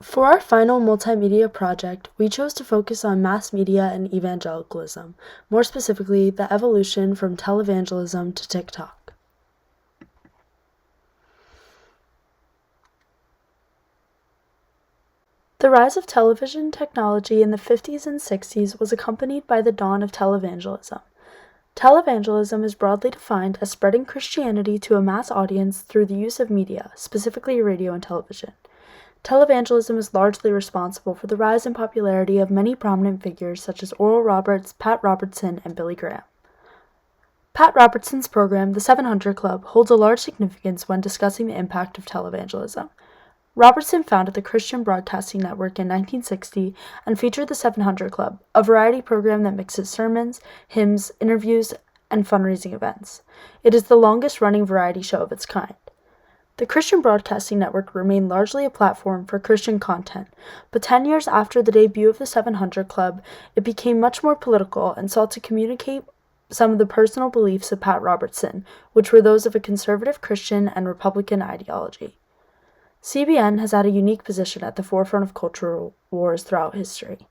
For our final multimedia project, we chose to focus on mass media and evangelicalism, more specifically, the evolution from televangelism to TikTok. The rise of television technology in the 50s and 60s was accompanied by the dawn of televangelism. Televangelism is broadly defined as spreading Christianity to a mass audience through the use of media, specifically radio and television. Televangelism is largely responsible for the rise in popularity of many prominent figures such as Oral Roberts, Pat Robertson, and Billy Graham. Pat Robertson's program, the 700 Club, holds a large significance when discussing the impact of televangelism. Robertson founded the Christian Broadcasting Network in 1960 and featured the 700 Club, a variety program that mixes sermons, hymns, interviews, and fundraising events. It is the longest-running variety show of its kind. The Christian Broadcasting Network remained largely a platform for Christian content, but 10 years after the debut of the 700 Club, it became much more political and sought to communicate some of the personal beliefs of Pat Robertson, which were those of a conservative Christian and Republican ideology. CBN has had a unique position at the forefront of cultural wars throughout history.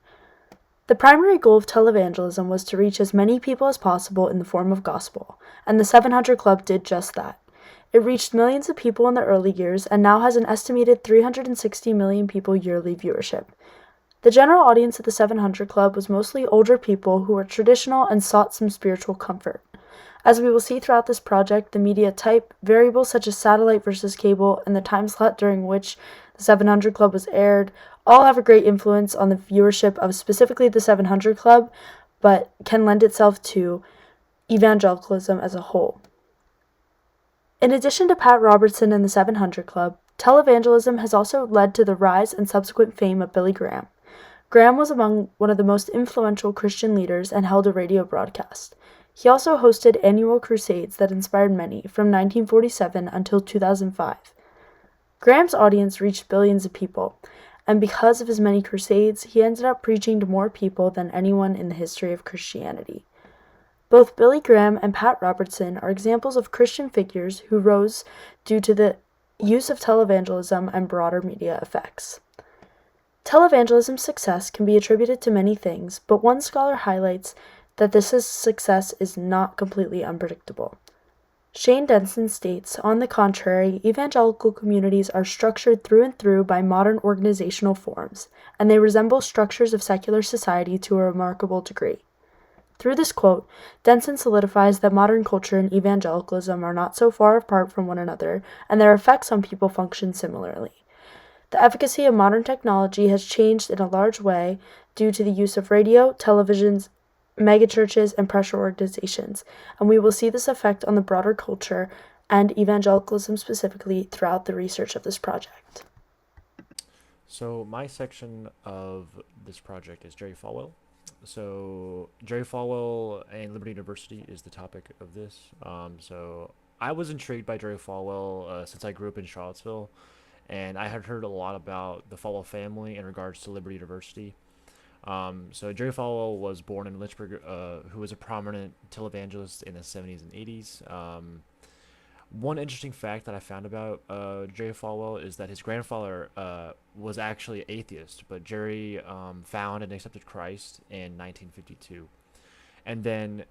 The primary goal of televangelism was to reach as many people as possible in the form of gospel, and the 700 Club did just that. It reached millions of people in the early years and now has an estimated 360 million people yearly viewership. The general audience of the 700 Club was mostly older people who were traditional and sought some spiritual comfort. As we will see throughout this project, the media type, variables such as satellite versus cable, and the time slot during which the 700 Club was aired all have a great influence on the viewership of specifically the 700 Club, but can lend itself to evangelicalism as a whole. In addition to Pat Robertson and the 700 Club, televangelism has also led to the rise and subsequent fame of Billy Graham. Graham was among one of the most influential Christian leaders and held a radio broadcast. He also hosted annual crusades that inspired many, from 1947 until 2005. Graham's audience reached billions of people, and because of his many crusades, he ended up preaching to more people than anyone in the history of Christianity. Both Billy Graham and Pat Robertson are examples of Christian figures who rose due to the use of televangelism and broader media effects. Televangelism's success can be attributed to many things, but one scholar highlights that this success is not completely unpredictable. Shane Denson states, on the contrary, evangelical communities are structured through and through by modern organizational forms, and they resemble structures of secular society to a remarkable degree. Through this quote, Denson solidifies that modern culture and evangelicalism are not so far apart from one another, and their effects on people function similarly. The efficacy of modern technology has changed in a large way due to the use of radio, televisions, megachurches, and pressure organizations, and we will see this effect on the broader culture and evangelicalism specifically throughout the research of this project. So my section of this project is Jerry Falwell. So Jerry Falwell and Liberty University is the topic of this. So I was intrigued by Jerry Falwell since I grew up in Charlottesville, and I had heard a lot about the Falwell family in regards to Liberty University. So Jerry Falwell was born in Lynchburg, who was a prominent televangelist in the 70s and 80s. One interesting fact that I found about Jerry Falwell is that his grandfather was actually atheist, but Jerry found and accepted Christ in 1952. And then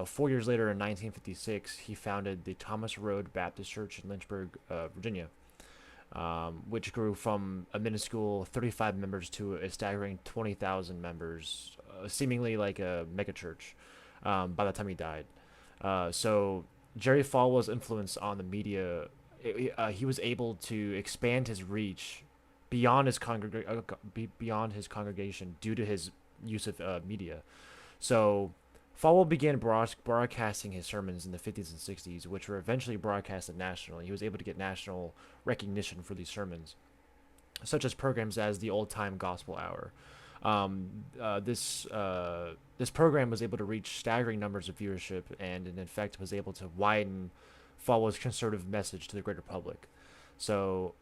4 years later, in 1956, he founded the Thomas Road Baptist Church in Lynchburg, Virginia, which grew from a minuscule 35 members to a staggering 20,000 members, seemingly like a megachurch by the time he died. So Jerry Falwell's influence on the media, he was able to expand his reach beyond his congregation due to his use of media. So Falwell began broadcasting his sermons in the 50s and 60s, which were eventually broadcasted nationally. He was able to get national recognition for these sermons, such as programs as the Old Time Gospel Hour. This program was able to reach staggering numbers of viewership, and in effect was able to widen Falwell's conservative message to the greater public. So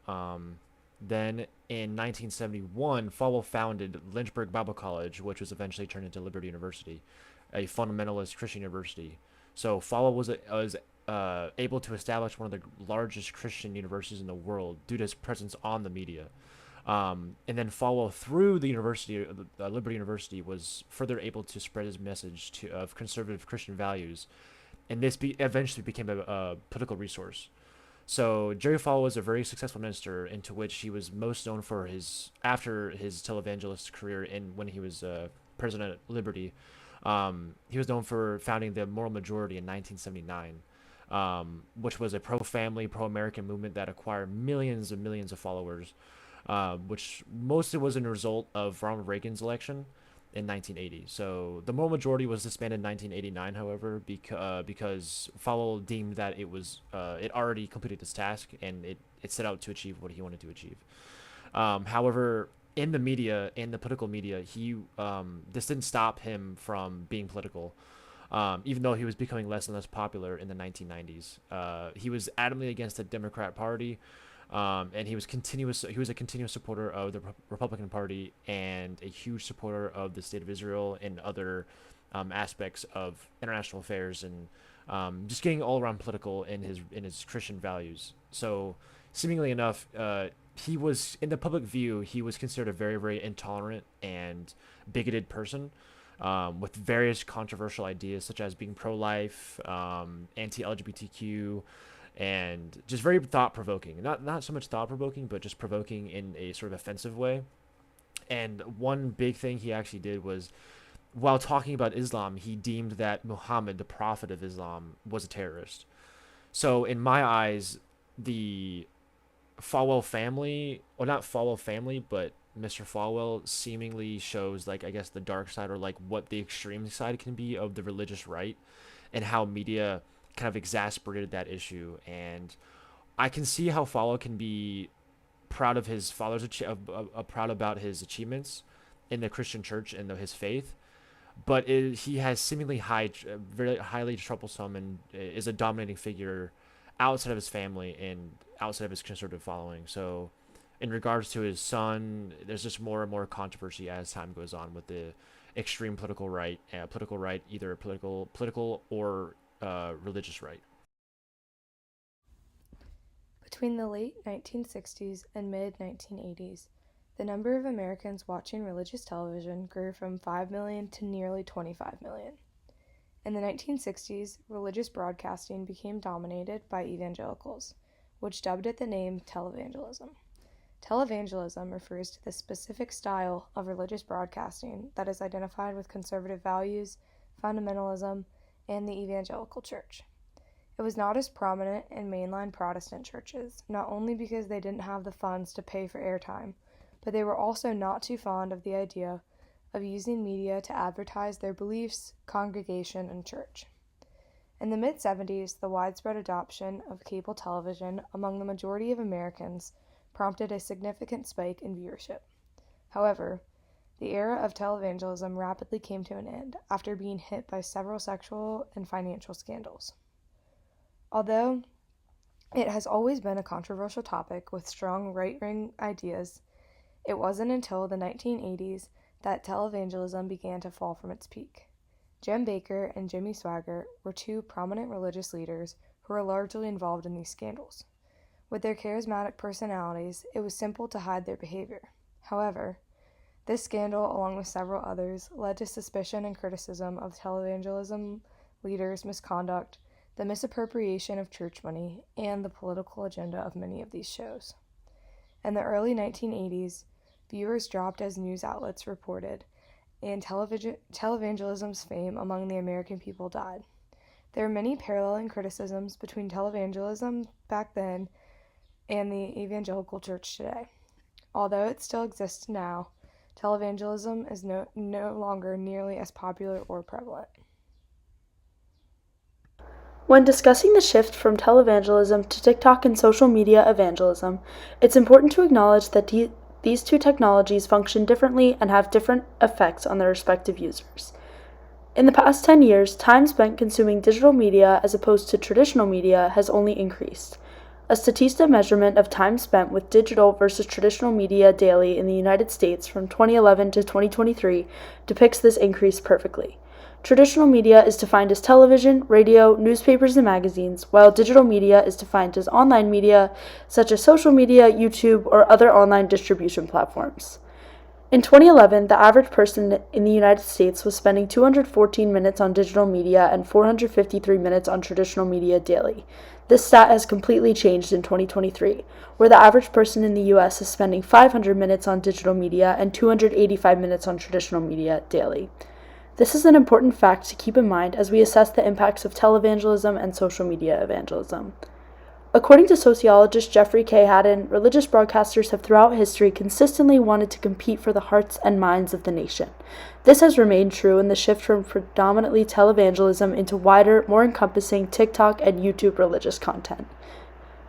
then in 1971, Falwell founded Lynchburg Bible College, which was eventually turned into Liberty University, a fundamentalist Christian university. So Falwell was able to establish one of the largest Christian universities in the world due to his presence on the media. And then Falwell, through the university, Liberty University, was further able to spread his message of conservative Christian values, and this eventually became a political resource. So Jerry Falwell was a very successful minister, into which he was most known for after his televangelist career when he was president at Liberty. He was known for founding the Moral Majority in 1979, which was a pro-family, pro-American movement that acquired millions and millions of followers, which mostly was a result of Ronald Reagan's election in 1980. So the Moral Majority was disbanded in 1989, however, because Falwell deemed that it already completed its task, and it set out to achieve what he wanted to achieve. However, in the media, in the political media, this didn't stop him from being political. Even though he was becoming less and less popular in the 1990s, he was adamantly against the Democrat Party, and he was a continuous supporter of the Republican Party and a huge supporter of the State of Israel and other aspects of international affairs, and just getting all around political in his Christian values. So, seemingly enough, he was, in the public view, he was considered a very, very intolerant and bigoted person, with various controversial ideas such as being pro-life, anti-LGBTQ, and just very thought-provoking. Not so much thought-provoking, but just provoking in a sort of offensive way. And one big thing he actually did was, while talking about Islam, he deemed that Muhammad, the prophet of Islam, was a terrorist. So in my eyes, the Falwell family, or not Falwell family, but Mr. Falwell seemingly shows, like, I guess the dark side, or like what the extreme side can be of the religious right, and how media kind of exasperated that issue. And I can see how Falwell can be proud of his proud about his achievements in the Christian church and his faith, but he has seemingly very highly troublesome, and is a dominating figure outside of his family and outside of his conservative following. So, in regards to his son, there's just more and more controversy as time goes on with the extreme political right, either political or religious right. Between the late 1960s and mid-1980s, the number of Americans watching religious television grew from 5 million to nearly 25 million. In the 1960s, religious broadcasting became dominated by evangelicals, which dubbed it the name televangelism. Televangelism refers to the specific style of religious broadcasting that is identified with conservative values, fundamentalism, and the evangelical church. It was not as prominent in mainline Protestant churches, not only because they didn't have the funds to pay for airtime, but they were also not too fond of the idea of using media to advertise their beliefs, congregation, and church. In the mid-70s, the widespread adoption of cable television among the majority of Americans prompted a significant spike in viewership. However, the era of televangelism rapidly came to an end after being hit by several sexual and financial scandals. Although it has always been a controversial topic with strong right-wing ideas, it wasn't until the 1980s that televangelism began to fall from its peak. Jim Bakker and Jimmy Swaggart were two prominent religious leaders who were largely involved in these scandals. With their charismatic personalities, it was simple to hide their behavior. However, this scandal, along with several others, led to suspicion and criticism of televangelism leaders' misconduct, the misappropriation of church money, and the political agenda of many of these shows. In the early 1980s, viewers dropped as news outlets reported, and televangelism's fame among the American people died. There are many paralleling criticisms between televangelism back then and the evangelical church today. Although it still exists now, televangelism is no longer nearly as popular or prevalent. When discussing the shift from televangelism to TikTok and social media evangelism, it's important to acknowledge that these two technologies function differently and have different effects on their respective users. In the past 10 years, time spent consuming digital media as opposed to traditional media has only increased. A Statista measurement of time spent with digital versus traditional media daily in the United States from 2011 to 2023 depicts this increase perfectly. Traditional media is defined as television, radio, newspapers, and magazines, while digital media is defined as online media, such as social media, YouTube, or other online distribution platforms. In 2011, the average person in the United States was spending 214 minutes on digital media and 453 minutes on traditional media daily. This stat has completely changed in 2023, where the average person in the US is spending 500 minutes on digital media and 285 minutes on traditional media daily. This is an important fact to keep in mind as we assess the impacts of televangelism and social media evangelism. According to sociologist Jeffrey K. Haddon, religious broadcasters have throughout history consistently wanted to compete for the hearts and minds of the nation. This has remained true in the shift from predominantly televangelism into wider, more encompassing TikTok and YouTube religious content.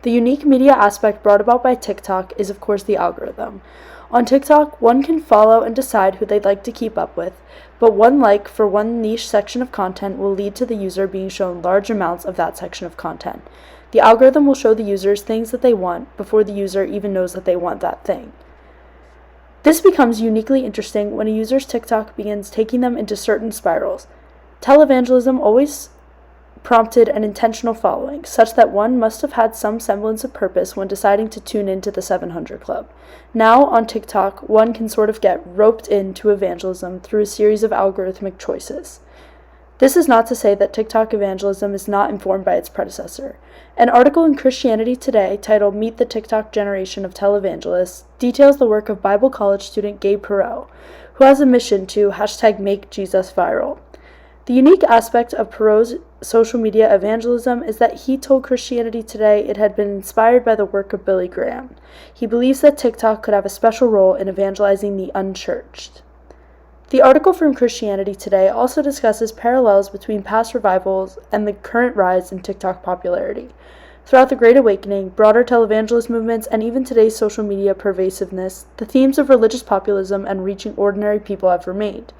The unique media aspect brought about by TikTok is, of course, the algorithm. On TikTok, one can follow and decide who they'd like to keep up with, but one like for one niche section of content will lead to the user being shown large amounts of that section of content. The algorithm will show the users things that they want before the user even knows that they want that thing. This becomes uniquely interesting when a user's TikTok begins taking them into certain spirals. Televangelism always prompted an intentional following, such that one must have had some semblance of purpose when deciding to tune into the 700 Club. Now, on TikTok, one can sort of get roped into evangelism through a series of algorithmic choices. This is not to say that TikTok evangelism is not informed by its predecessor. An article in Christianity Today titled Meet the TikTok Generation of Televangelists details the work of Bible college student Gabe Perot, who has a mission to #MakeJesusViral. The unique aspect of Perot's social media evangelism is that he told Christianity Today it had been inspired by the work of Billy Graham. He believes that TikTok could have a special role in evangelizing the unchurched. The article from Christianity Today also discusses parallels between past revivals and the current rise in TikTok popularity. Throughout the Great Awakening, broader televangelist movements, and even today's social media pervasiveness, the themes of religious populism and reaching ordinary people have remained.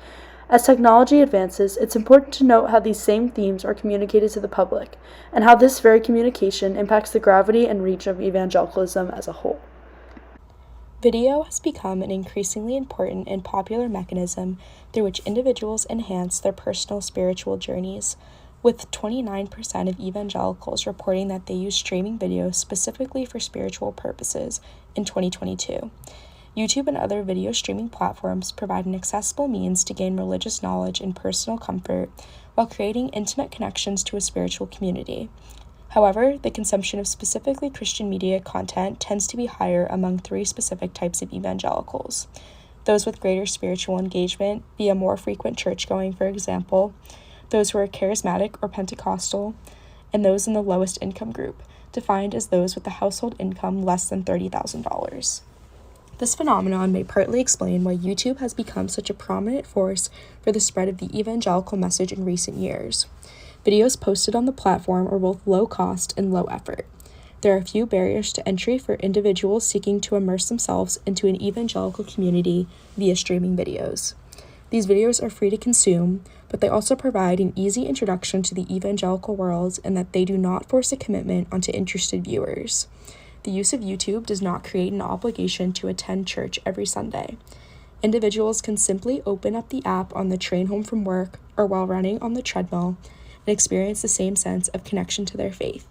As technology advances, it's important to note how these same themes are communicated to the public, and how this very communication impacts the gravity and reach of evangelicalism as a whole. Video has become an increasingly important and popular mechanism through which individuals enhance their personal spiritual journeys, with 29% of evangelicals reporting that they use streaming video specifically for spiritual purposes in 2022. YouTube and other video streaming platforms provide an accessible means to gain religious knowledge and personal comfort while creating intimate connections to a spiritual community. However, the consumption of specifically Christian media content tends to be higher among three specific types of evangelicals: those with greater spiritual engagement via more frequent church-going, for example, those who are charismatic or Pentecostal, and those in the lowest income group, defined as those with a household income less than $30,000. This phenomenon may partly explain why YouTube has become such a prominent force for the spread of the evangelical message in recent years. Videos posted on the platform are both low cost and low effort. There are few barriers to entry for individuals seeking to immerse themselves into an evangelical community via streaming videos. These videos are free to consume, but they also provide an easy introduction to the evangelical world in that they do not force a commitment onto interested viewers. The use of YouTube does not create an obligation to attend church every Sunday. Individuals can simply open up the app on the train home from work or while running on the treadmill and experience the same sense of connection to their faith.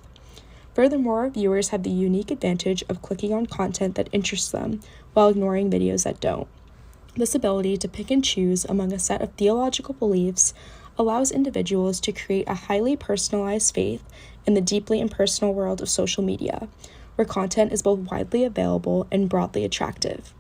Furthermore, viewers have the unique advantage of clicking on content that interests them while ignoring videos that don't. This ability to pick and choose among a set of theological beliefs allows individuals to create a highly personalized faith in the deeply impersonal world of social media, where content is both widely available and broadly attractive.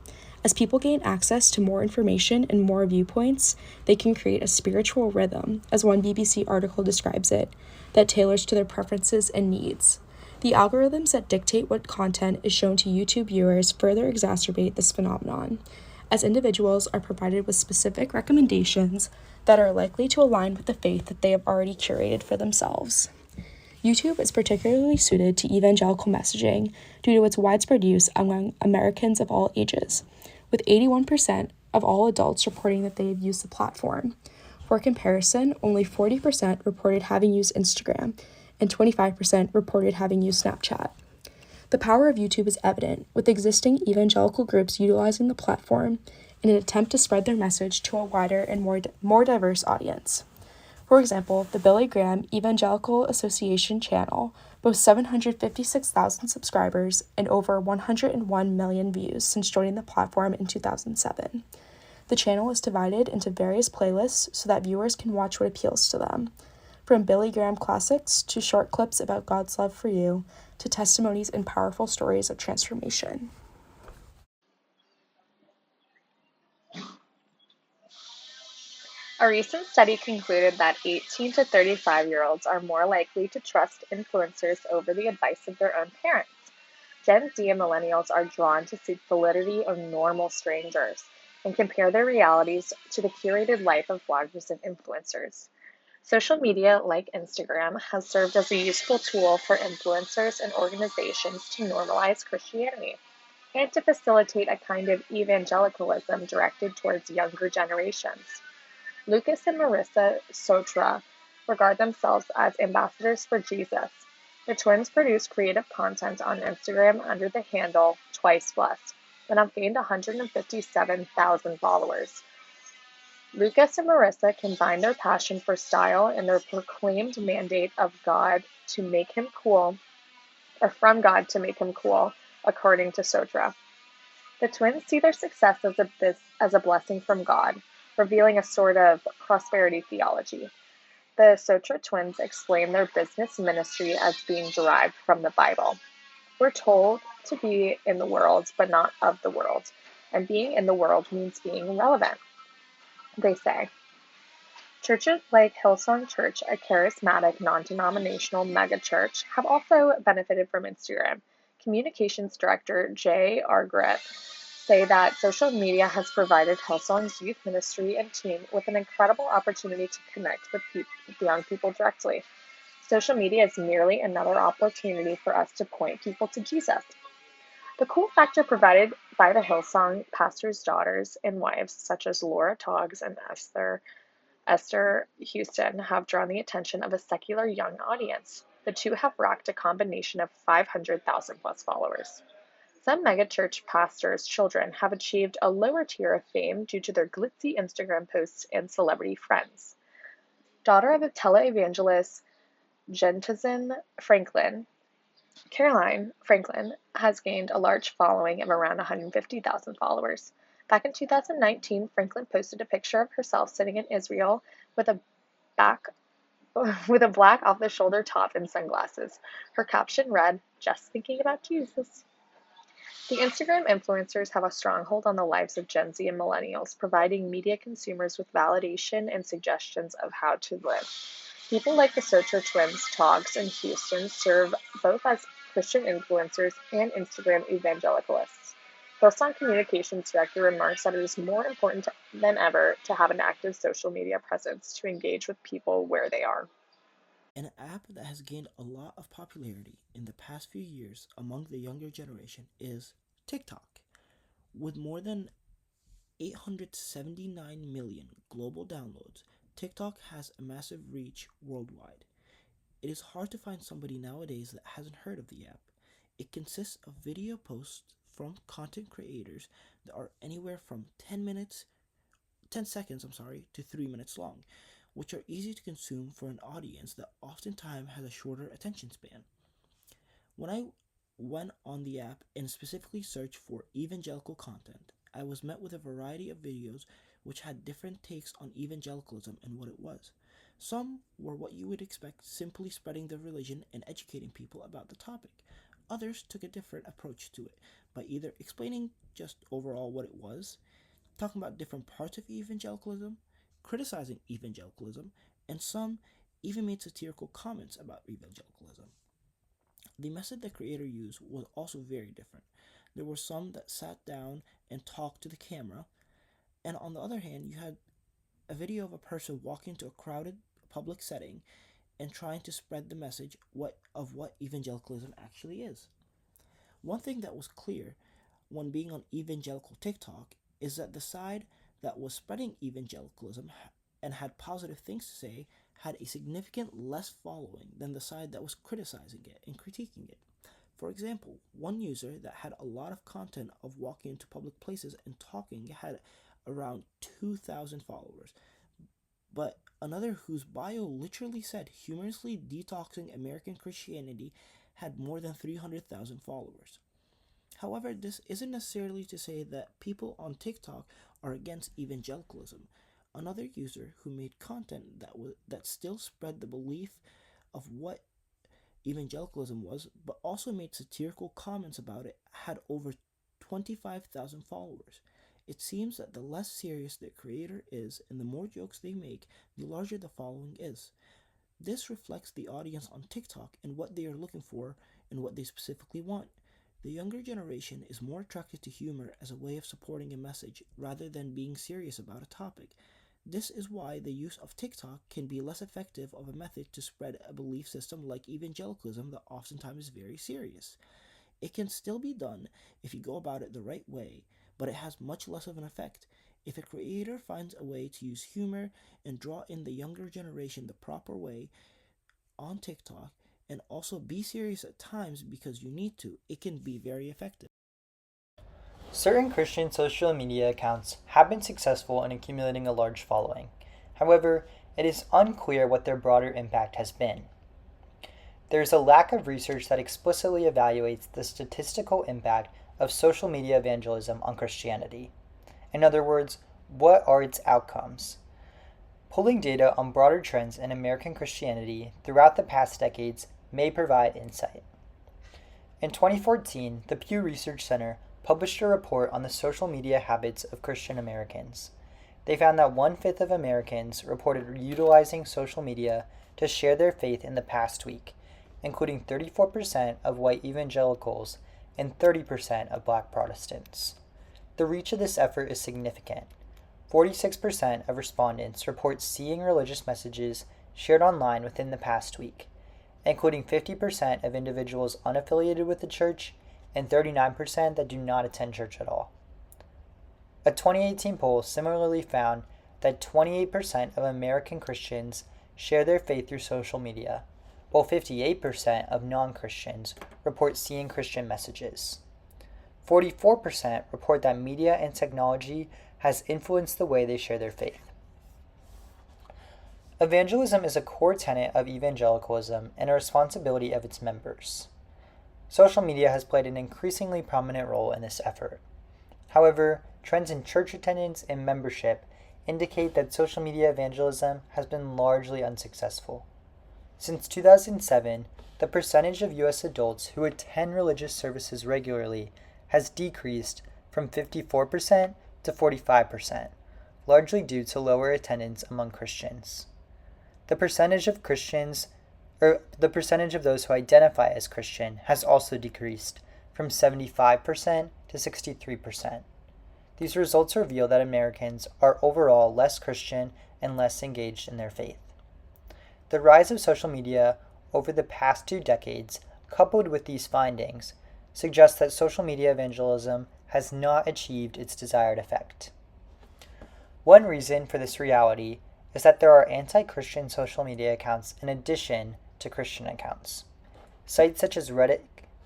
As people gain access to more information and more viewpoints, they can create a spiritual rhythm, as one BBC article describes it, that tailors to their preferences and needs. The algorithms that dictate what content is shown to YouTube viewers further exacerbate this phenomenon, as individuals are provided with specific recommendations that are likely to align with the faith that they have already curated for themselves. YouTube is particularly suited to evangelical messaging due to its widespread use among Americans of all ages, with 81% of all adults reporting that they have used the platform. For comparison, only 40% reported having used Instagram, and 25% reported having used Snapchat. The power of YouTube is evident, with existing evangelical groups utilizing the platform in an attempt to spread their message to a wider and more diverse audience. For example, the Billy Graham Evangelical Association channel boasts 756,000 subscribers and over 101 million views since joining the platform in 2007. The channel is divided into various playlists so that viewers can watch what appeals to them, from Billy Graham classics to short clips about God's love for you to testimonies and powerful stories of transformation. A recent study concluded that 18 to 35-year-olds are more likely to trust influencers over the advice of their own parents. Gen Z and millennials are drawn to seek validity of normal strangers and compare their realities to the curated life of bloggers and influencers. Social media, like Instagram, has served as a useful tool for influencers and organizations to normalize Christianity and to facilitate a kind of evangelicalism directed towards younger generations. Lucas and Marissa Sotra regard themselves as ambassadors for Jesus. The twins produce creative content on Instagram under the handle Twice Blessed and have gained 157,000 followers. Lucas and Marissa combine their passion for style and their proclaimed mandate of God to make him cool, or from God to make him cool, according to Sotra. The twins see their success as a blessing from God, revealing a sort of prosperity theology. The Sotra twins explain their business ministry as being derived from the Bible. We're told to be in the world, but not of the world, and being in the world means being relevant, they say. Churches like Hillsong Church, a charismatic, non-denominational megachurch, have also benefited from Instagram. Communications director Jay Argret say that social media has provided Hillsong's youth ministry and team with an incredible opportunity to connect with young people directly. Social media is merely another opportunity for us to point people to Jesus. The cool factor provided by the Hillsong pastors' daughters and wives, such as Laura Toggs and Esther Houston, have drawn the attention of a secular young audience. The two have racked a combination of 500,000 plus followers. Some megachurch pastors' children have achieved a lower tier of fame due to their glitzy Instagram posts and celebrity friends. Daughter of a televangelist Jentizen Franklin, Caroline Franklin has gained a large following of around 150,000 followers. Back in 2019, Franklin posted a picture of herself sitting in Israel with a black off-the-shoulder top and sunglasses. Her caption read, "Just thinking about Jesus." The Instagram influencers have a stronghold on the lives of Gen Z and millennials, providing media consumers with validation and suggestions of how to live. People like the Sotra twins, Toggs and Houston, serve both as Christian influencers and Instagram evangelicalists. Hillsong Communications Director remarks that it is more important than ever to have an active social media presence to engage with people where they are. An app that has gained a lot of popularity in the past few years among the younger generation is TikTok. With more than 879 million global downloads, TikTok has a massive reach worldwide. It is hard to find somebody nowadays that hasn't heard of the app. It consists of video posts from content creators that are anywhere from 10 seconds, to 3 minutes long, which are easy to consume for an audience that oftentimes has a shorter attention span. When I went on the app and specifically searched for evangelical content, I was met with a variety of videos which had different takes on evangelicalism and what it was. Some were what you would expect, simply spreading the religion and educating people about the topic. Others took a different approach to it by either explaining just overall what it was, talking about different parts of evangelicalism, criticizing evangelicalism, and some even made satirical comments about evangelicalism. The method the creator used was also very different. There were some that sat down and talked to the camera, and on the other hand, you had a video of a person walking into a crowded public setting and trying to spread the message of what evangelicalism actually is. One thing that was clear when being on evangelical TikTok is that the side that was spreading evangelicalism and had positive things to say had a significant less following than the side that was criticizing it and critiquing it. For example, one user that had a lot of content of walking into public places and talking had around 2,000 followers, but another whose bio literally said humorously detoxing American Christianity had more than 300,000 followers. However, this isn't necessarily to say that people on TikTok are against evangelicalism. Another user who made content that still spread the belief of what evangelicalism was, but also made satirical comments about it, had over 25,000 followers. It seems that the less serious the creator is and the more jokes they make, the larger the following is. This reflects the audience on TikTok and what they are looking for and what they specifically want. The younger generation is more attracted to humor as a way of supporting a message rather than being serious about a topic. This is why the use of TikTok can be less effective of a method to spread a belief system like evangelicalism that oftentimes is very serious. It can still be done if you go about it the right way, but it has much less of an effect. If a creator finds a way to use humor and draw in the younger generation the proper way on TikTok, and also be serious at times because you need to, it can be very effective. Certain Christian social media accounts have been successful in accumulating a large following. However, it is unclear what their broader impact has been. There is a lack of research that explicitly evaluates the statistical impact of social media evangelism on Christianity. In other words, what are its outcomes? Pulling data on broader trends in American Christianity throughout the past decades may provide insight. In 2014, the Pew Research Center published a report on the social media habits of Christian Americans. They found that 1/5 of Americans reported utilizing social media to share their faith in the past week, including 34% of white evangelicals and 30% of black Protestants. The reach of this effort is significant. 46% of respondents report seeing religious messages shared online within the past week, including 50% of individuals unaffiliated with the church and 39% that do not attend church at all. A 2018 poll similarly found that 28% of American Christians share their faith through social media, while 58% of non-Christians report seeing Christian messages. 44% report that media and technology has influenced the way they share their faith. Evangelism is a core tenet of evangelicalism and a responsibility of its members. Social media has played an increasingly prominent role in this effort. However, trends in church attendance and membership indicate that social media evangelism has been largely unsuccessful. Since 2007, the percentage of U.S. adults who attend religious services regularly has decreased from 54% to 45%, largely due to lower attendance among Christians. The percentage of those who identify as Christian has also decreased from 75% to 63%. These results reveal that Americans are overall less Christian and less engaged in their faith. The rise of social media over the past 2 decades, coupled with these findings, suggests that social media evangelism has not achieved its desired effect. One reason for this reality is that there are anti-Christian social media accounts in addition to Christian accounts. Sites such as Reddit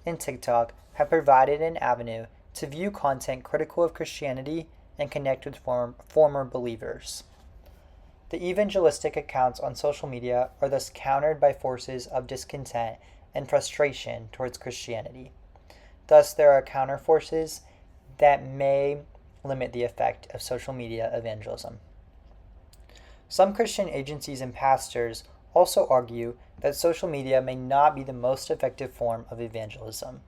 and TikTok have provided an avenue to view content critical of Christianity and connect with former believers. The evangelistic accounts on social media are thus countered by forces of discontent and frustration towards Christianity. Thus, there are counter forces that may limit the effect of social media evangelism. Some Christian agencies and pastors also argue that social media may not be the most effective form of evangelism.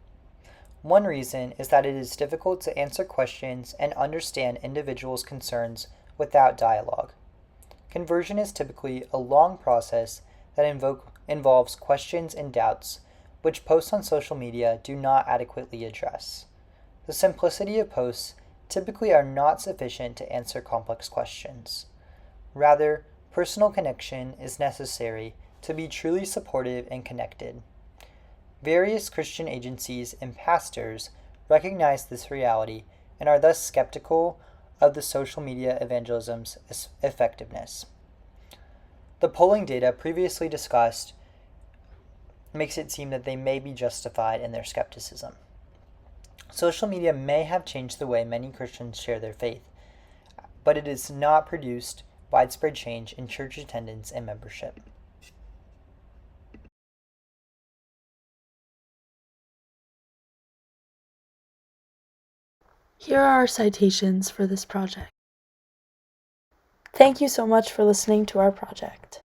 One reason is that it is difficult to answer questions and understand individuals' concerns without dialogue. Conversion is typically a long process that involves questions and doubts, which posts on social media do not adequately address. The simplicity of posts typically are not sufficient to answer complex questions. Rather, personal connection is necessary to be truly supportive and connected. Various Christian agencies and pastors recognize this reality and are thus skeptical of the social media evangelism's effectiveness. The polling data previously discussed makes it seem that they may be justified in their skepticism. Social media may have changed the way many Christians share their faith, but it has not produced widespread change in church attendance and membership. Here are our citations for this project. Thank you so much for listening to our project.